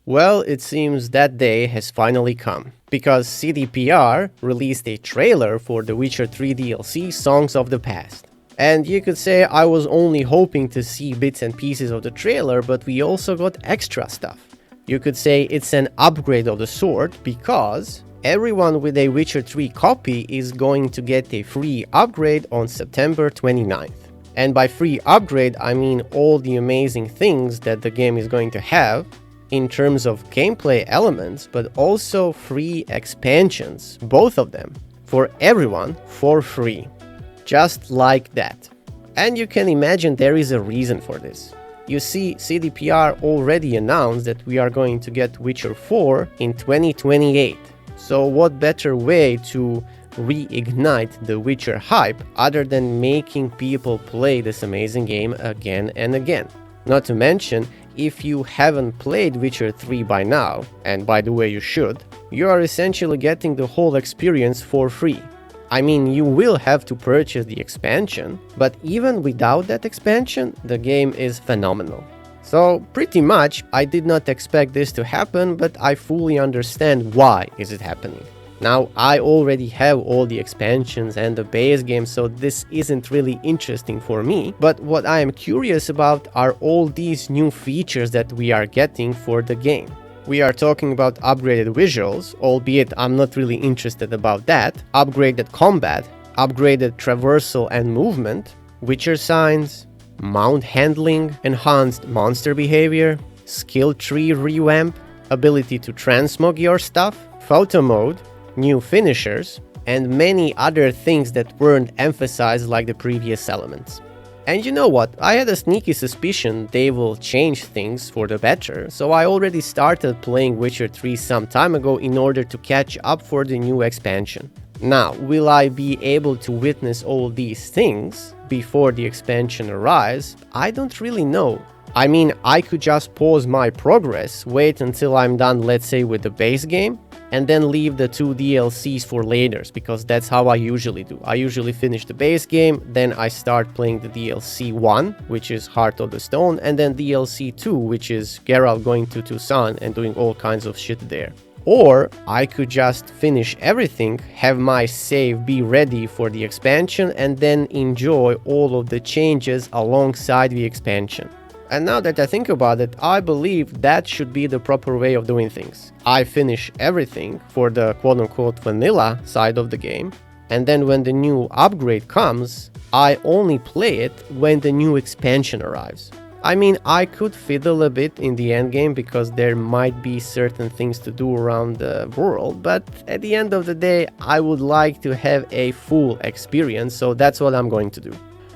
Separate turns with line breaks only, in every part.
Well, it seems that day has finally come, because CDPR released a trailer for The Witcher 3 DLC Songs of the Past. And you could say I was only hoping to see bits and pieces of the trailer, but we also got extra stuff. You could say it's an upgrade of the sort, because everyone with a Witcher 3 copy is going to get a free upgrade on September 29th. And by free upgrade, I mean all the amazing things that the game is going to have in terms of gameplay elements, but also free expansions, both of them, for everyone for free. Just like that. And you can imagine there is a reason for this. You see, CDPR already announced that we are going to get Witcher 4 in 2028. So what better way to reignite the Witcher hype other than making people play this amazing game again and again? Not to mention, if you haven't played Witcher 3 by now, and by the way you should, you are essentially getting the whole experience for free. I mean, you will have to purchase the expansion, but even without that expansion, the game is phenomenal. So pretty much, I did not expect this to happen, but I fully understand why is it happening. Now, I already have all the expansions and the base game, so this isn't really interesting for me, but what I am curious about are all these new features that we are getting for the game. We are talking about upgraded visuals, albeit I'm not really interested about that, upgraded combat, upgraded traversal and movement, Witcher signs, mount handling, enhanced monster behavior, skill tree revamp, ability to transmog your stuff, photo mode, new finishers, and many other things that weren't emphasized like the previous elements. And you know what, I had a sneaky suspicion they will change things for the better, so I already started playing Witcher 3 some time ago in order to catch up for the new expansion. Now, will I be able to witness all these things before the expansion arrives? I don't really know. I mean, I could just pause my progress, wait until I'm done, let's say, with the base game, and then leave the 2 DLCs for later, because that's how I usually do. I usually finish the base game, then I start playing the DLC 1, which is Heart of the Stone, and then DLC 2, which is Geralt going to Tucson and doing all kinds of shit there. Or I could just finish everything, have my save be ready for the expansion, and then enjoy all of the changes alongside the expansion. And now that I think about it, I believe that should be the proper way of doing things. I finish everything for the quote-unquote vanilla side of the game, and then when the new upgrade comes, I only play it when the new expansion arrives. I mean, I could fiddle a bit in the endgame because there might be certain things to do around the world, but at the end of the day, I would like to have a full experience, so that's what I'm going to do.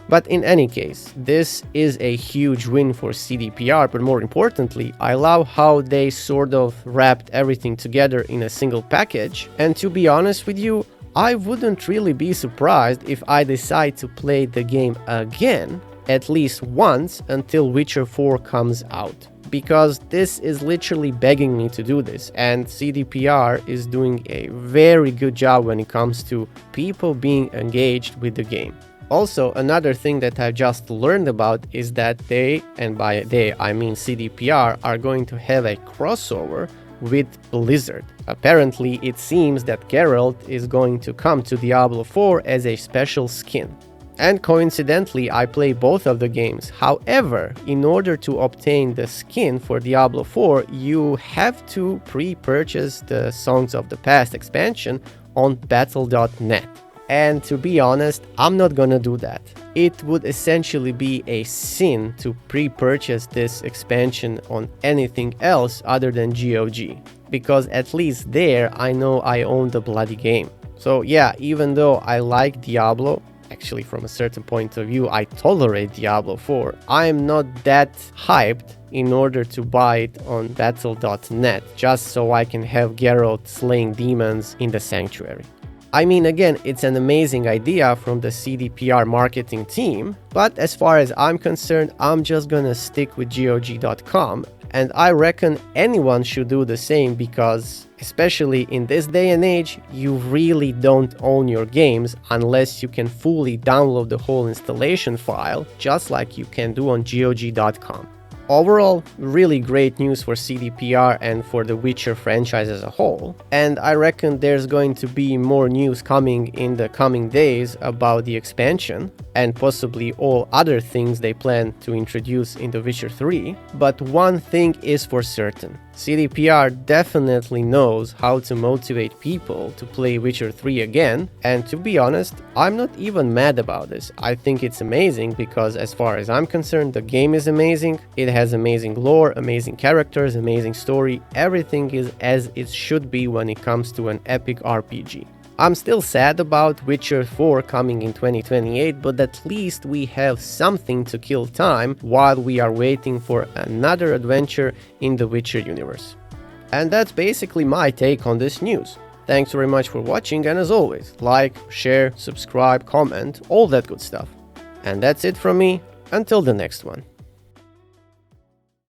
But in any case, this is a huge win for CDPR, but more importantly, I love how they sort of wrapped everything together in a single package, and to be honest with you, I wouldn't really be surprised if I decide to play the game again, at least once, until Witcher 4 comes out. Because this is literally begging me to do this, and CDPR is doing a very good job when it comes to people being engaged with the game. Also, another thing that I've just learned about is that they, and by they I mean CDPR, are going to have a crossover with Blizzard. Apparently, it seems that Geralt is going to come to Diablo 4 as a special skin. And coincidentally, I play both of the games. However, in order to obtain the skin for Diablo 4, you have to pre-purchase the Songs of the Past expansion on battle.net. And to be honest, I'm not gonna do that. It would essentially be a sin to pre-purchase this expansion on anything else other than GOG, because at least there I know I own the bloody game. So yeah, even though I like Diablo, actually from a certain point of view I tolerate Diablo 4, I am not that hyped in order to buy it on battle.net just so I can have Geralt slaying demons in the sanctuary. I mean, again, it's an amazing idea from the CDPR marketing team, but as far as I'm concerned, I'm just gonna stick with GOG.com, and I reckon anyone should do the same because, especially in this day and age, you really don't own your games unless you can fully download the whole installation file, just like you can do on GOG.com. Overall, really great news for CDPR and for the Witcher franchise as a whole, and I reckon there's going to be more news coming in the coming days about the expansion, and possibly all other things they plan to introduce in The Witcher 3, but one thing is for certain. CDPR definitely knows how to motivate people to play Witcher 3 again, and to be honest, I'm not even mad about this. I think it's amazing because as far as I'm concerned, the game is amazing, it has amazing lore, amazing characters, amazing story, everything is as it should be when it comes to an epic RPG. I'm still sad about Witcher 4 coming in 2028, but at least we have something to kill time while we are waiting for another adventure in the Witcher universe. And that's basically my take on this news. Thanks very much for watching, and as always, like, share, subscribe, comment, all that good stuff. And that's it from me, until the next one.